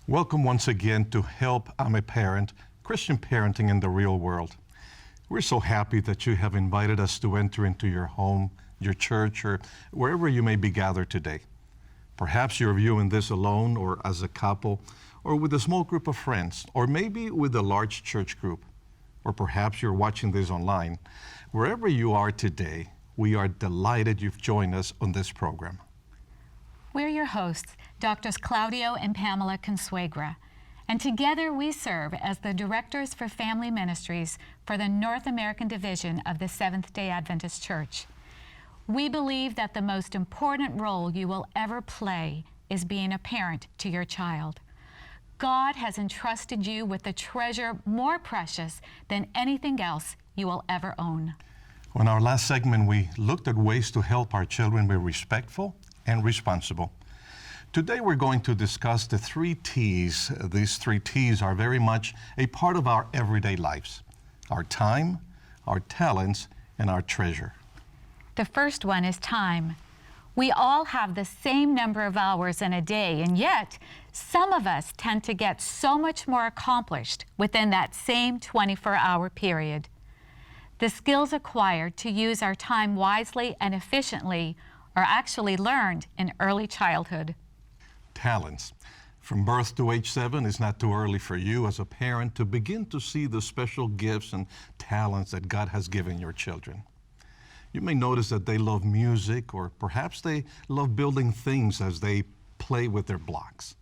Welcome once again to Help I'm a Parent, Christian Parenting in the Real World. We're so happy that you have invited us to enter into your home, your church, or wherever you may be gathered today. Perhaps you're viewing this alone or as a couple, or with a small group of friends, or maybe with a large church group, or perhaps you're watching this online. Wherever you are today, we are delighted you've joined us on this program. We're your hosts, Doctors Claudio and Pamela Consuegra, and together we serve as the Directors for Family Ministries for the North American Division of the Seventh-day Adventist Church. We believe that the most important role you will ever play is being a parent to your child. God has entrusted you with a treasure more precious than anything else you will ever own. In our last segment, we looked at ways to help our children be respectful and responsible. Today we're going to discuss the 3 T's. These 3 T's are very much a part of our everyday lives: our time, our talents, and our treasure. The first one is time. We all have the same number of hours in a day, and yet some of us tend to get so much more accomplished within that same 24-hour period. The skills acquired to use our time wisely and efficiently are actually learned in early childhood. Talents. From birth to age 7, it's not too early for you as a parent to begin to see the special gifts and talents that God has given your children. You may notice that they love music, or perhaps they love building things as they play with their blocks.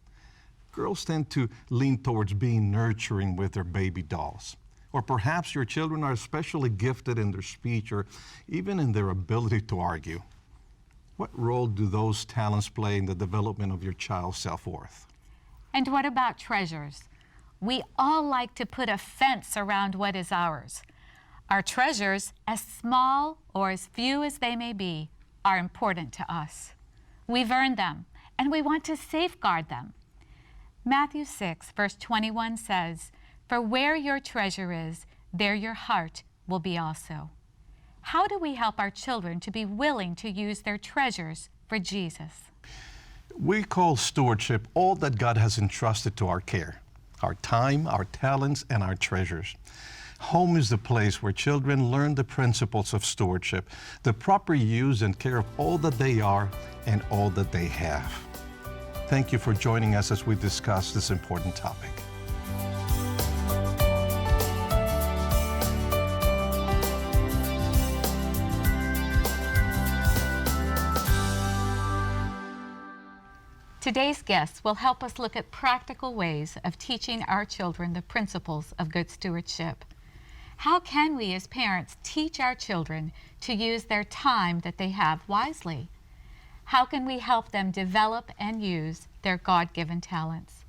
Girls tend to lean towards being nurturing with their baby dolls. Or perhaps your children are especially gifted in their speech or even in their ability to argue. What role do those talents play in the development of your child's self-worth? And what about treasures? We all like to put a fence around what is ours. Our treasures, as small or as few as they may be, are important to us. We've earned them, and we want to safeguard them. Matthew 6, verse 21 says, "For where your treasure is, there your heart will be also." How do we help our children to be willing to use their treasures for Jesus? We call stewardship all that God has entrusted to our care: our time, our talents, and our treasures. Home is the place where children learn the principles of stewardship, the proper use and care of all that they are and all that they have. Thank you for joining us as we discuss this important topic. Today's guests will help us look at practical ways of teaching our children the principles of good stewardship. How can we as parents teach our children to use their time that they have wisely? How can we help them develop and use their God-given talents?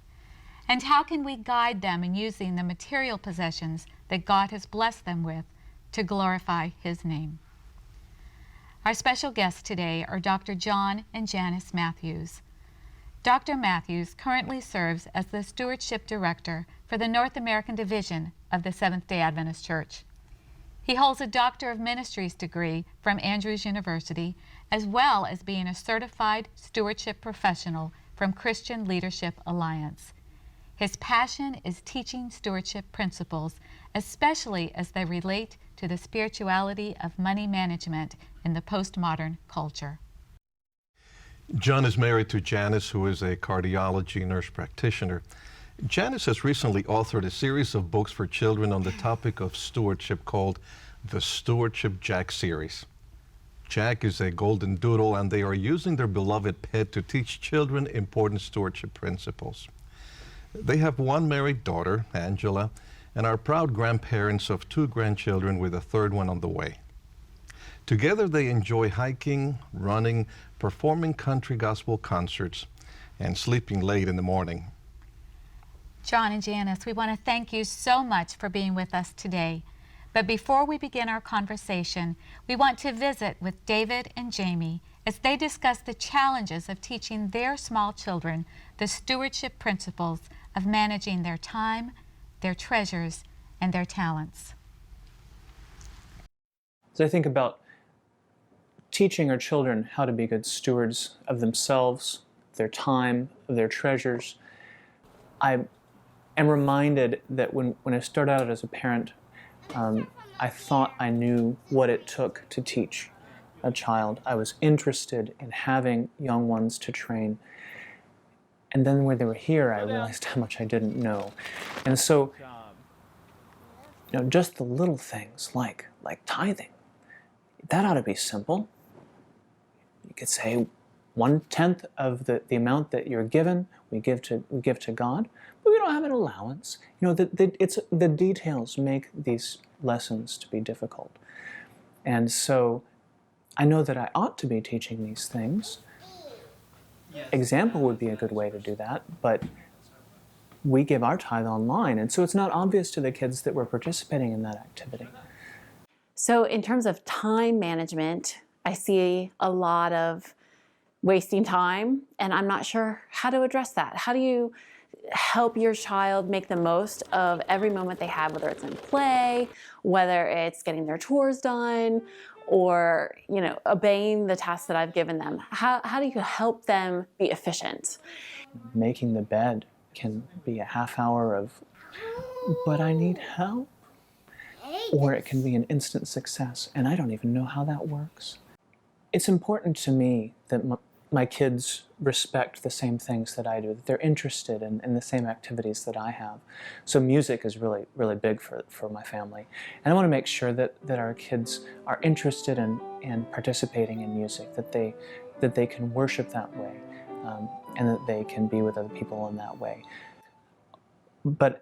And how can we guide them in using the material possessions that God has blessed them with to glorify His name? Our special guests today are Dr. John and Janice Matthews. Dr. Matthews currently serves as the Stewardship Director for the North American Division of the Seventh-day Adventist Church. He holds a Doctor of Ministries degree from Andrews University, as well as being a certified stewardship professional from Christian Leadership Alliance. His passion is teaching stewardship principles, especially as they relate to the spirituality of money management in the postmodern culture. John is married to Janice, who is a cardiology nurse practitioner. Janice has recently authored a series of books for children on the topic of stewardship called the Stewardship Jack series. Jack is a golden doodle, and they are using their beloved pet to teach children important stewardship principles. They have one married daughter, Angela, and are proud grandparents of 2 grandchildren with a 3rd one on the way. Together they enjoy hiking, running, performing country gospel concerts, and sleeping late in the morning. John and Janice, we want to thank you so much for being with us today. But before we begin our conversation, we want to visit with David and Jamie as they discuss the challenges of teaching their small children the stewardship principles of managing their time, their treasures, and their talents. As I think about teaching our children how to be good stewards of themselves, their time, of their treasures, I am reminded that when I started out as a parent, I thought I knew what it took to teach a child. I was interested in having young ones to train. And then when they were here, I realized how much I didn't know. And so, just the little things like tithing, that ought to be simple. You could say 1/10 of the amount that you're given, we give to God, but we don't have an allowance. The details make these lessons to be difficult. And so I know that I ought to be teaching these things. Example would be a good way to do that, but we give our tithe online, and so it's not obvious to the kids that we're participating in that activity. So in terms of time management, I see a lot of wasting time, and I'm not sure how to address that. How do you help your child make the most of every moment they have, whether it's in play, whether it's getting their chores done, or obeying the tasks that I've given them? How do you help them be efficient? Making the bed can be a half hour of, but I need help. Or it can be an instant success, and I don't even know how that works. It's important to me that my kids respect the same things that I do, that they're interested in the same activities that I have. So music is really, really big for my family. And I want to make sure that our kids are interested in participating in music, that they can worship that way, and that they can be with other people in that way. But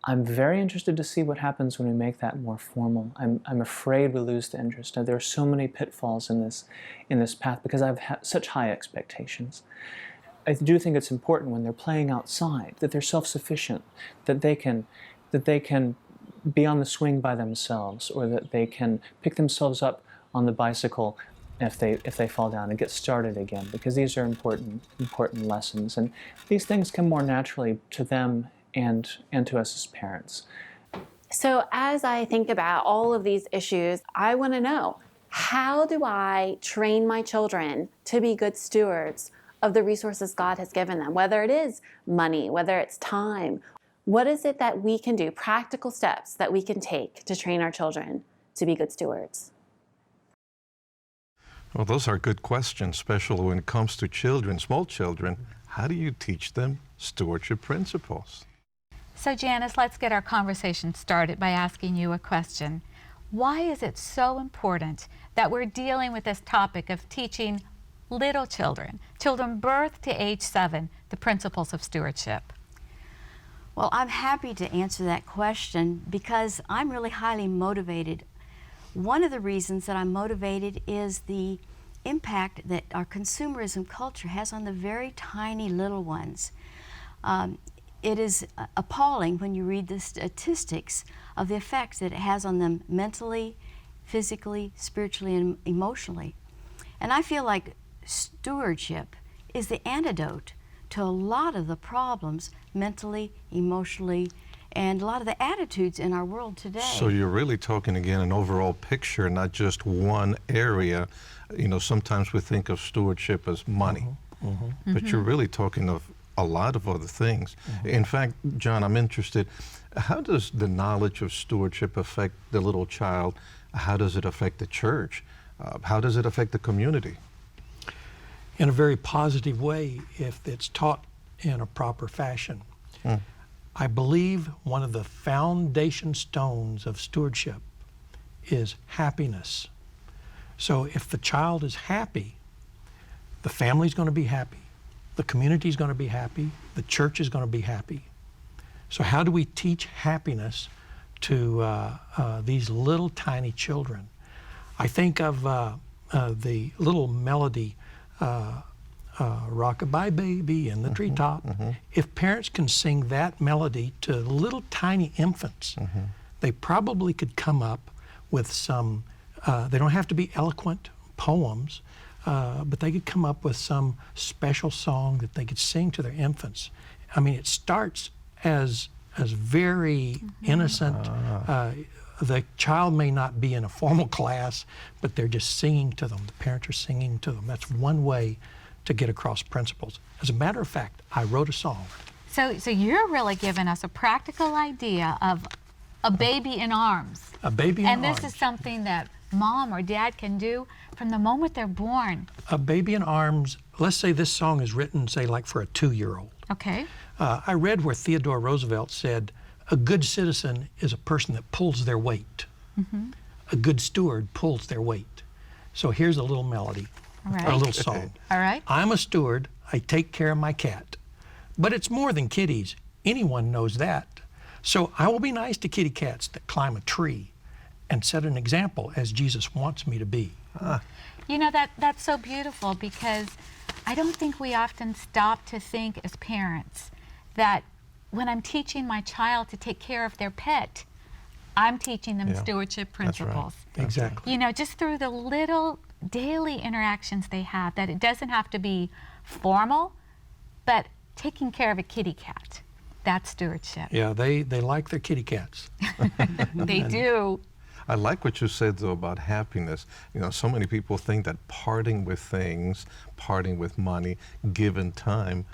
I'm very interested to see what happens when we make that more formal. I'm afraid we lose the interest. Now, there are so many pitfalls in this path because I've had such high expectations. I do think it's important when they're playing outside that they're self-sufficient, that they can be on the swing by themselves, or that they can pick themselves up on the bicycle if they fall down and get started again, because these are important lessons, and these things come more naturally to them and to us as parents. So as I think about all of these issues, I want to know, how do I train my children to be good stewards of the resources God has given them, whether it is money, whether it's time? What is it that we can do, practical steps that we can take to train our children to be good stewards? Well, those are good questions, especially when it comes to children, small children. How do you teach them stewardship principles? So Janice, let's get our conversation started by asking you a question. Why is it so important that we're dealing with this topic of teaching little children birth to age 7, the principles of stewardship? Well, I'm happy to answer that question because I'm really highly motivated. One of the reasons that I'm motivated is the impact that our consumerism culture has on the very tiny little ones. It is appalling when you read the statistics of the effects that it has on them mentally, physically, spiritually, and emotionally. And I feel like stewardship is the antidote to a lot of the problems mentally, emotionally, and a lot of the attitudes in our world today. So you're really talking again an overall picture, not just one area. Sometimes we think of stewardship as money, but you're really talking of a lot of other things. In fact, John, I'm interested, how does the knowledge of stewardship affect the little child? How does it affect the church? How does it affect the community? In a very positive way if it's taught in a proper fashion. I believe one of the foundation stones of stewardship is happiness. So if the child is happy, the family's going to be happy, the community's going to be happy, the church is going to be happy. So how do we teach happiness to these little tiny children? I think of the little melody, Rock-a-bye baby in the treetop. If parents can sing that melody to little tiny infants, they probably could come up with some, they don't have to be eloquent poems, but they could come up with some special song that they could sing to their infants. I mean, it starts as very innocent. The child may not be in a formal class, but they're just singing to them. The parents are singing to them. That's one way to get across principles. As a matter of fact, I wrote a song So you're really giving us a practical idea of a baby in arms. A baby in And arms. this is something that mom or dad can do from the moment they're born. A baby in arms, let's say this song is written, say, like for a 2-year-old. Okay. I read where Theodore Roosevelt said, a good citizen is a person that pulls their weight. A good steward pulls their weight. So here's a little melody, All right. or a little song. All right. I'm a steward, I take care of my cat. But it's more than kitties, anyone knows that. So I will be nice to kitty cats that climb a tree and set an example as Jesus wants me to be. You know, that's so beautiful, because I don't think we often stop to think as parents that when I'm teaching my child to take care of their pet, I'm teaching them Yeah, stewardship that's right. principles. Exactly. You know, just through the little daily interactions they have, that it doesn't have to be formal, but taking care of a kitty cat, that's stewardship. Yeah, they like their kitty cats. They do. I like what you said, though, about happiness. You know, so many people think that parting with things, parting with money, given time,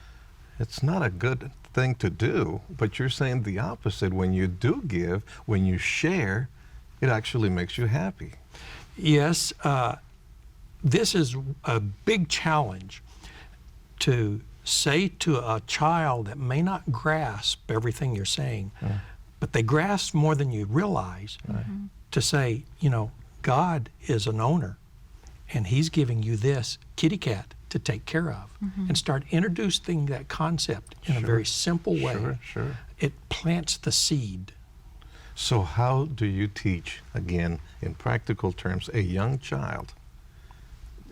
it's not a good thing to do. But you're saying the opposite. When you do give, when you share, it actually makes you happy. Yes, this is a big challenge to say to a child that may not grasp everything you're saying, but they grasp more than you realize, to say, you know, God is an owner and he's giving you this kitty cat to take care of, and start introducing that concept in a very simple way. Sure. It plants the seed. So how do you teach, again, in practical terms, a young child?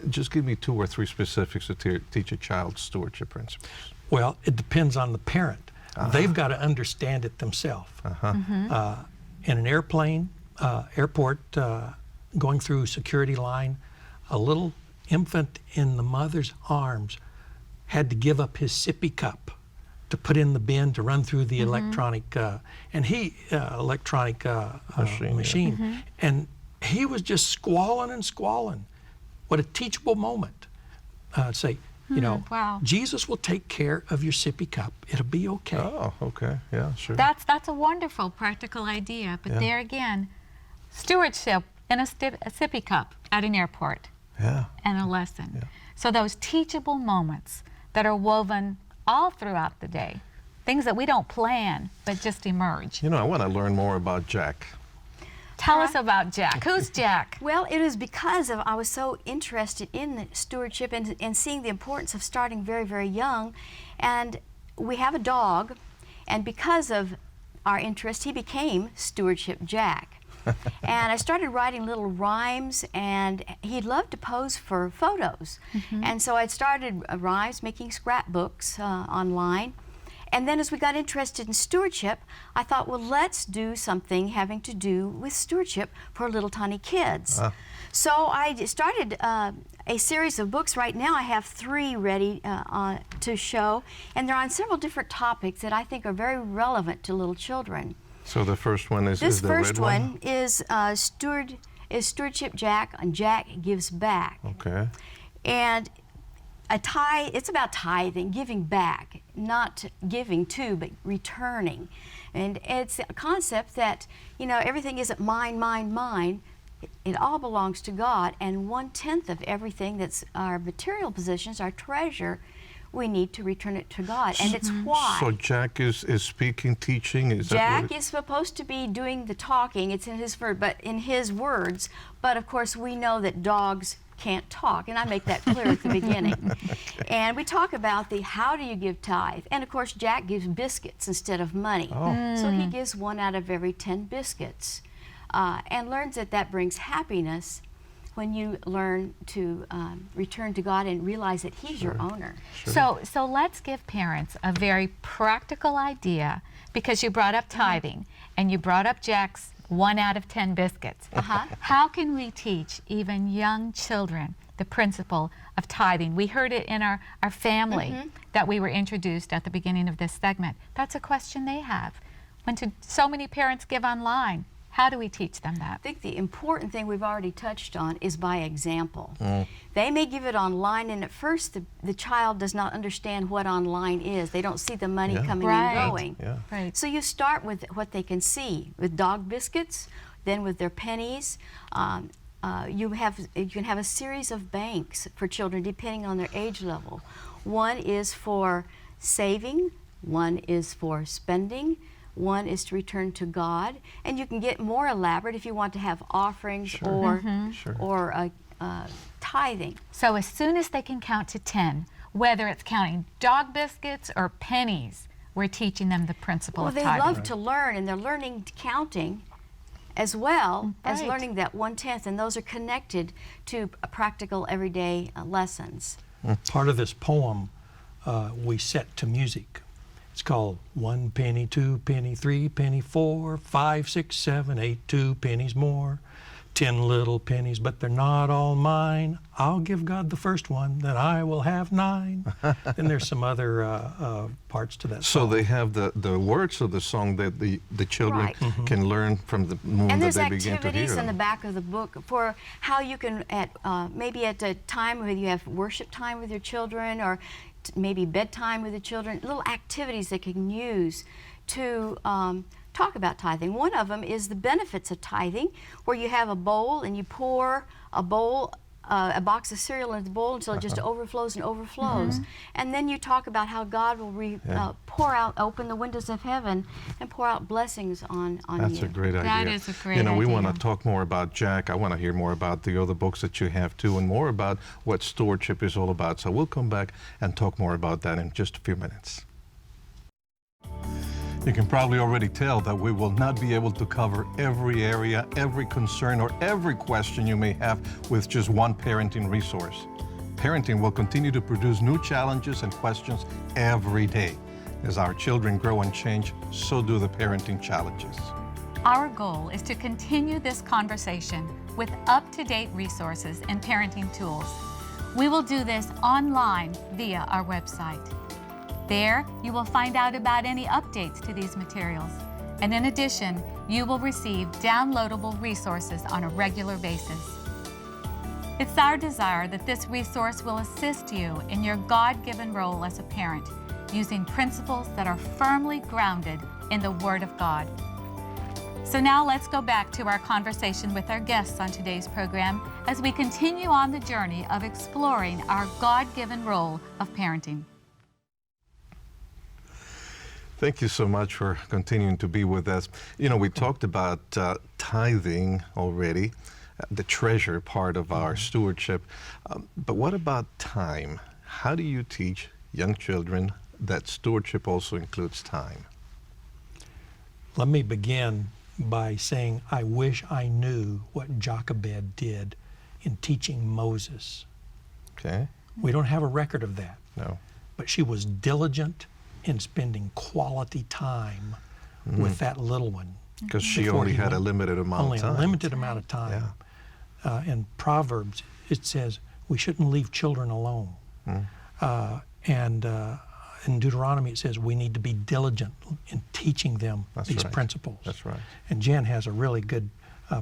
Just give me 2 or 3 specifics to teach a child stewardship principles. Well, it depends on the parent. They've got to understand it themselves. In an airplane, airport, going through security line, a little infant in the mother's arms had to give up his sippy cup to put in the bin to run through the electronic machine. yeah. And he was just squalling and squalling. What a teachable moment. Say, you know, wow. Jesus will take care of your sippy cup. It'll be okay. Oh, okay. Yeah, sure. That's a wonderful practical idea. But Yeah. there again, stewardship in a sippy cup at an airport. Yeah. And a lesson. So those teachable moments that are woven all throughout the day, things that we don't plan but just emerge. You know, I want to learn more about Jack. Tell us about Jack. Who's Jack? Well, it is because I was so interested in stewardship and seeing the importance of starting very, very young. And we have a dog, and because of our interest, he became Stewardship Jack. And I started writing little rhymes, and he loved to pose for photos. And so I started rhymes, making scrapbooks online. And then as we got interested in stewardship, I thought, well, let's do something having to do with stewardship for little tiny kids. So I started a series of books. Right now I have 3 ready to show, and they're on several different topics that I think are very relevant to little children. So the first one is This the first red one? one is Stewardship Jack, and Jack Gives Back. Okay. And it's about tithing, giving back, not giving to, but returning. And it's a concept that, you know, everything isn't mine, mine, mine. It all belongs to God, and 1/10 of everything that's our material possessions, our treasure, we need to return it to God, and it's why. So Jack is speaking, teaching? Is that Jack what is supposed to be doing the talking. It's in his words. But of course, we know that dogs can't talk, and I make that clear at the beginning. And we talk about how do you give tithe? And of course, Jack gives biscuits instead of money. So he gives 1 out of every 10 biscuits, and learns that brings happiness when you learn to return to God and realize that He's your owner. So let's give parents a very practical idea, because you brought up tithing and you brought up Jack's 1 out of 10 biscuits. How can we teach even young children the principle of tithing? We heard it in our family that we were introduced at the beginning of this segment. That's a question they have. When so many parents give online, How do we teach them that? I think the important thing we've already touched on is by example. They may give it online, and at first the child does not understand what online is. They don't see the money coming Right. and going. Yeah. Right. So you start with what they can see, with dog biscuits, then with their pennies. You can have a series of banks for children depending on their age level. One is for saving, one is for spending, one is to return to God, and you can get more elaborate if you want to have offerings or tithing. So as soon as they can count to 10, whether it's counting dog biscuits or pennies, we're teaching them the principle Well, of they tithing. love to learn, and they're learning counting as well as Right. learning that 1/10, and those are connected to practical everyday lessons. Part of this poem we set to music. It's called 1 penny, 2 penny, 3 penny, 4, 5, 6, 7, 8, 2 pennies more. 10 little pennies, but they're not all mine. I'll give God the first one, then I will have 9. Then there's some other parts to that So song. they have the words of the song that the children Right. can learn from the moment And that there's they begin to hear activities in the them. back of the book for how you can, maybe at a time where you have worship time with your children, or maybe bedtime with the children, little activities they can use to talk about tithing. One of them is the benefits of tithing, where you have a bowl and you pour a box of cereal into the bowl until it just overflows and overflows. And then you talk about how God will open the windows of heaven and pour out blessings on That's you. a great idea. That is a great You know, we want idea. to talk more about Jack. I want to hear more about the other books that you have too, and more about what stewardship is all about. So we'll come back and talk more about that in just a few minutes. You can probably already tell that we will not be able to cover every area, every concern, or every question you may have with just one parenting resource. Parenting will continue to produce new challenges and questions every day. As our children grow and change, so do the parenting challenges. Our goal is to continue this conversation with up-to-date resources and parenting tools. We will do this online via our website. There, you will find out about any updates to these materials. And in addition, you will receive downloadable resources on a regular basis. It's our desire that this resource will assist you in your God-given role as a parent, using principles that are firmly grounded in the Word of God. So now let's go back to our conversation with our guests on today's program as we continue on the journey of exploring our God-given role of parenting. Thank you so much for continuing to be with us. You know, we talked about tithing already, the treasure part of our stewardship. But what about time? How do you teach young children that stewardship also includes time? Let me begin by saying I wish I knew what Jochebed did in teaching Moses. Okay? We don't have a record of that, No. but she was diligent in spending quality time with that little one. Because she Before only he had a went- limited amount Only of time. a limited amount of time. In Proverbs, it says we shouldn't leave children alone. And in Deuteronomy, it says we need to be diligent in teaching them That's these right. principles. That's right. And Jen has a really good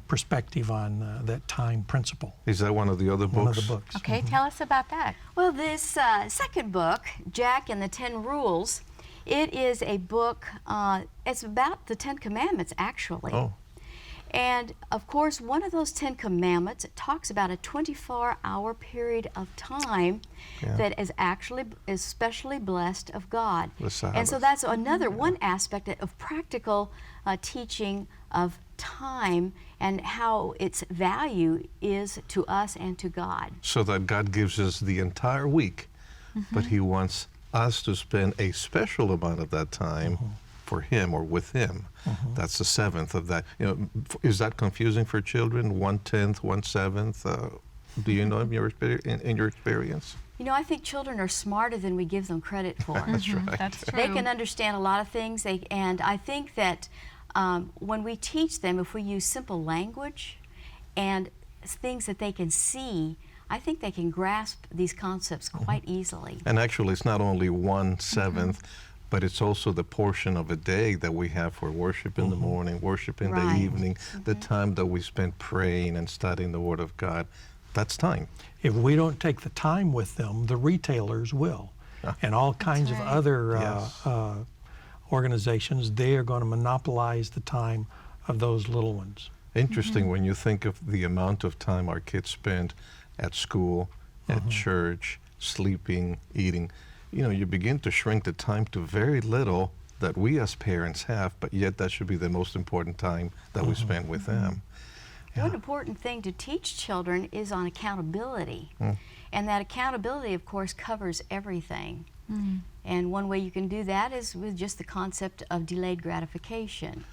perspective on that time principle. Is that one of the other books? One of the books. Okay, tell us about that. Well, this second book, Jack and the 10 Rules, it is a book, it's about the 10 Commandments, actually. Oh. And of course, one of those 10 Commandments talks about a 24-hour period of time that is actually especially blessed of God. The Sabbath. And so that's another one aspect of practical teaching of time and how its value is to us and to God. So that God gives us the entire week, but He wants us to spend a special amount of that time for Him or with Him. That's the seventh of that. You know, is that confusing for children? 1/10, 1/7? Do you know in your experience? You know, I think children are smarter than we give them credit for. That's right. That's true. They can understand a lot of things, and I think that when we teach them, if we use simple language and things that they can see, I think they can grasp these concepts quite easily. And actually, it's not only 1/7, but it's also the portion of a day that we have for worship in the morning, worship in the Right. evening, the time that we spend praying and studying the Word of God. That's time. If we don't take the time with them, the retailers will. And all kinds of right. other Yes. organizations, they are going to monopolize the time of those little ones. Interesting when you think of the amount of time our kids spend at school, at church, sleeping, eating. You know, you begin to shrink the time to very little that we as parents have, but yet that should be the most important time that we spend with them. One important thing to teach children is on accountability. And that accountability, of course, covers everything. And one way you can do that is with just the concept of delayed gratification.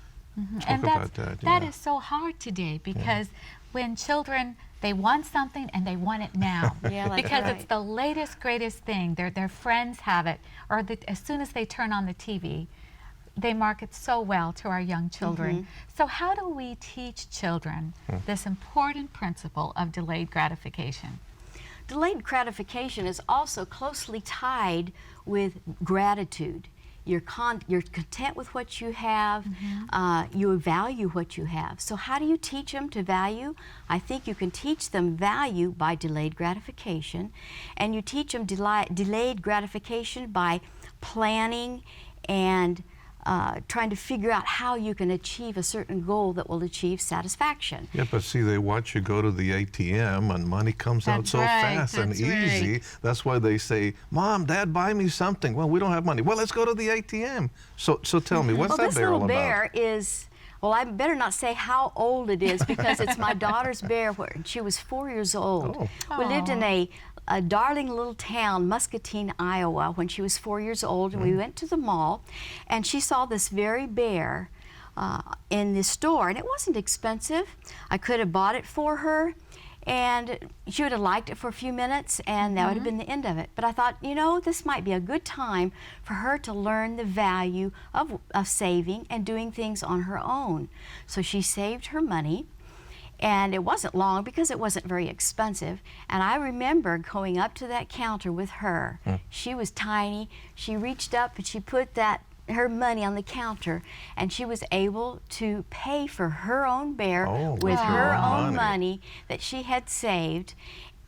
And about that that, yeah. is so hard today because when children, they want something and they want it now. Yeah, that's because right. it's the latest, greatest thing. Their friends have it, or as soon as they turn on the TV, they market so well to our young children. So how do we teach children this important principle of delayed gratification? Delayed gratification is also closely tied with gratitude. You're content with what you have. You value what you have. So how do you teach them to value? I think you can teach them value by delayed gratification. And you teach them delayed gratification by planning and trying to figure out how you can achieve a certain goal that will achieve satisfaction. Yeah, but see, they watch you go to the ATM and money comes out That's so right, fast and that's easy. right. That's why they say, Mom, Dad, buy me something. Well, we don't have money. Well, let's go to the ATM. So tell me, what's Well, that this bear all little about? bear is, well, I better not say how old it is because it's my daughter's bear. She was 4 years old. Oh. We lived in a darling little town, Muscatine, Iowa, when she was 4 years old, and we went to the mall, and she saw this very bear in the store, and it wasn't expensive. I could have bought it for her, and she would have liked it for a few minutes, and that would have been the end of it. But I thought, you know, this might be a good time for her to learn the value of saving and doing things on her own. So she saved her money. And it wasn't long because it wasn't very expensive. And I remember going up to that counter with her. She was tiny. She reached up and she put her money on the counter, and she was able to pay for her own bear with her own money that she had saved.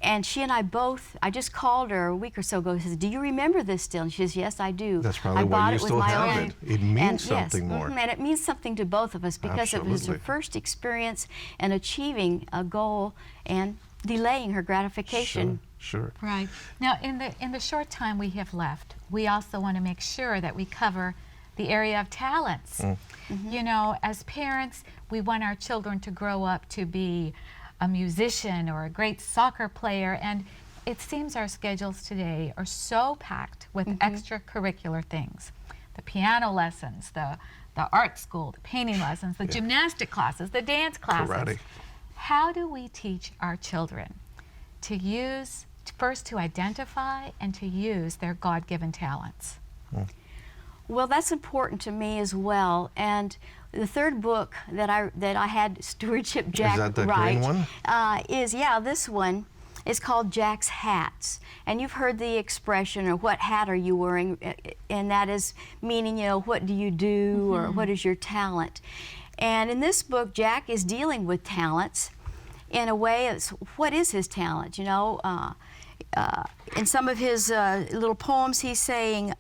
And she and I both, I just called her a week or so ago and says, do you remember this still? And she says, yes, I do. That's probably I why bought you it with still my have own. it. It means And something more. And it means something to both of us because it was her Absolutely. first experience in achieving a goal and delaying her gratification. Sure. Right. Now, in the short time we have left, we also want to make sure that we cover the area of talents. You know, as parents, we want our children to grow up to be a musician or a great soccer player, and it seems our schedules today are so packed with extracurricular things. The piano lessons, the art school, the painting lessons, the gymnastic classes, the dance classes. Karate. How do we teach our children to use, first to identify and to use their God-given talents? Well, that's important to me as well. And the third book that I had Stewardship Jack that the write green one? is this one. It's called Jack's Hats. And you've heard the expression, or what hat are you wearing? And that is meaning, you know, what do you do, or what is your talent? And in this book, Jack is dealing with talents in a way. It's what is his talent? You know, in some of his little poems, he's saying,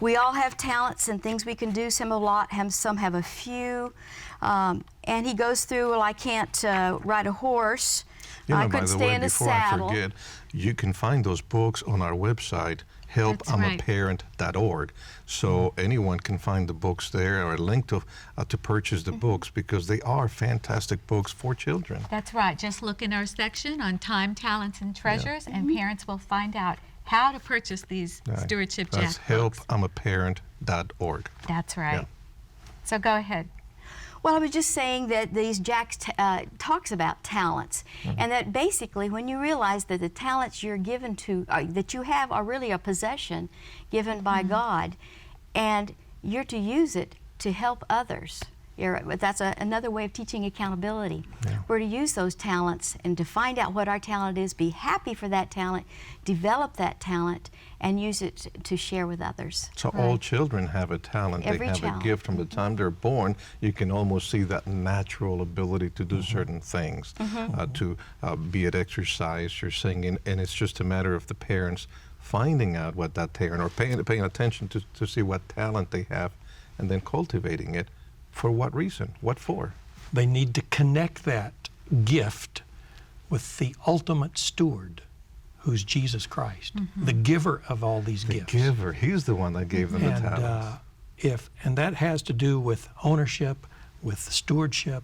we all have talents and things we can do. Some have a lot, some have a few. And he goes through, well, I can't ride a horse. You know, I by couldn't the stay way, in a before saddle. I forget, you can find those books on our website, helpI'mAParent.org. So anyone can find the books there, or a link to purchase the books, because they are fantastic books for children. That's right. Just look in our section on time, talents, and treasures, and parents will find out how to purchase these Right. Stewardship That's Jack books. helpI'mAParent.org. That's right. Yeah. So go ahead. Well, I was just saying that these Jack talks about talents, and that basically when you realize that the talents you're given to, that you have, are really a possession given by God, and you're to use it to help others. That's another way of teaching accountability. We're to use those talents and to find out what our talent is, be happy for that talent, develop that talent, and use it to share with others. So all children have a talent. Every they have child. a gift from the time they're born. You can almost see that natural ability to do certain things, to be it exercise or singing, and it's just a matter of the parents finding out what that talent, or paying attention to see what talent they have, and then cultivating it. For what reason? What for? They need to connect that gift with the ultimate steward, who's Jesus Christ, the giver of all these The gifts. giver. He's the one that gave them the talents. And that has to do with ownership, with stewardship,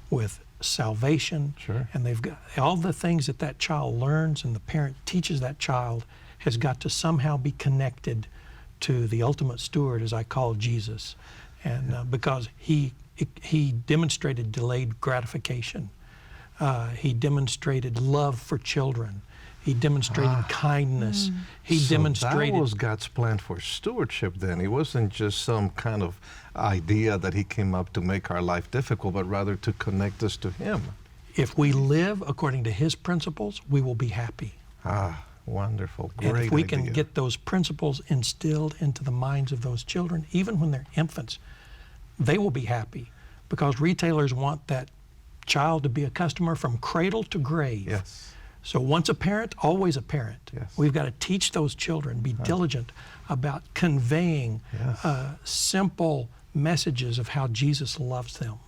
with salvation. Sure. And they've got all the things that child learns and the parent teaches that child has got to somehow be connected to the ultimate steward, as I call Jesus. And because he demonstrated delayed gratification. He demonstrated love for children. He demonstrated kindness. He So demonstrated. that was God's plan for stewardship then. It wasn't just some kind of idea that he came up to make our life difficult, but rather to connect us to him. If we live according to his principles, we will be happy. Wonderful. Great And if we idea. can get those principles instilled into the minds of those children, even when they're infants, they will be happy, because retailers want that child to be a customer from cradle to grave. Yes. So once a parent, always a parent. Yes. We've got to teach those children, be diligent about conveying simple messages of how Jesus loves them.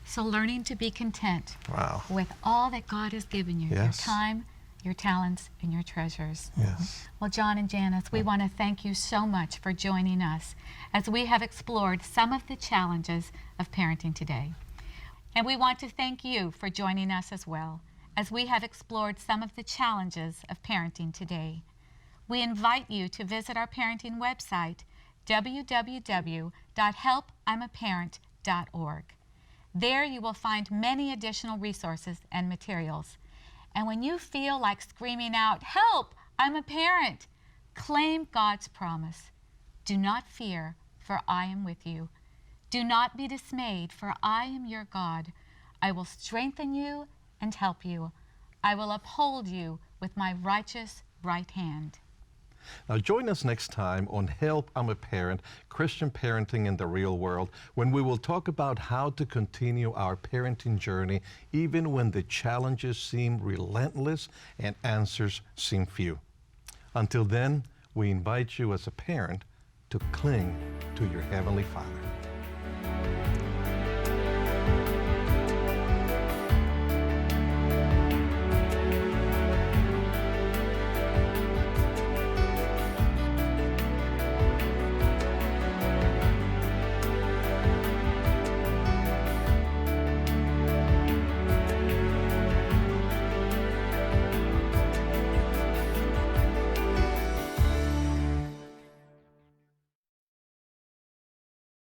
So learning to be content Wow. with all that God has given you, your Yes. time, your talents, and your treasures. Yes. Well, John and Janice, we want to thank you so much for joining us as we have explored some of the challenges of parenting today. And we want to thank you for joining us as well, as we have explored some of the challenges of parenting today. We invite you to visit our parenting website, www.helpimaparent.org. There you will find many additional resources and materials. And when you feel like screaming out, "Help, I'm a parent," claim God's promise. Do not fear, for I am with you. Do not be dismayed, for I am your God. I will strengthen you and help you. I will uphold you with my righteous right hand. Now join us next time on Help, I'm a Parent, Christian Parenting in the Real World, when we will talk about how to continue our parenting journey even when the challenges seem relentless and answers seem few. Until then, we invite you as a parent to cling to your Heavenly Father.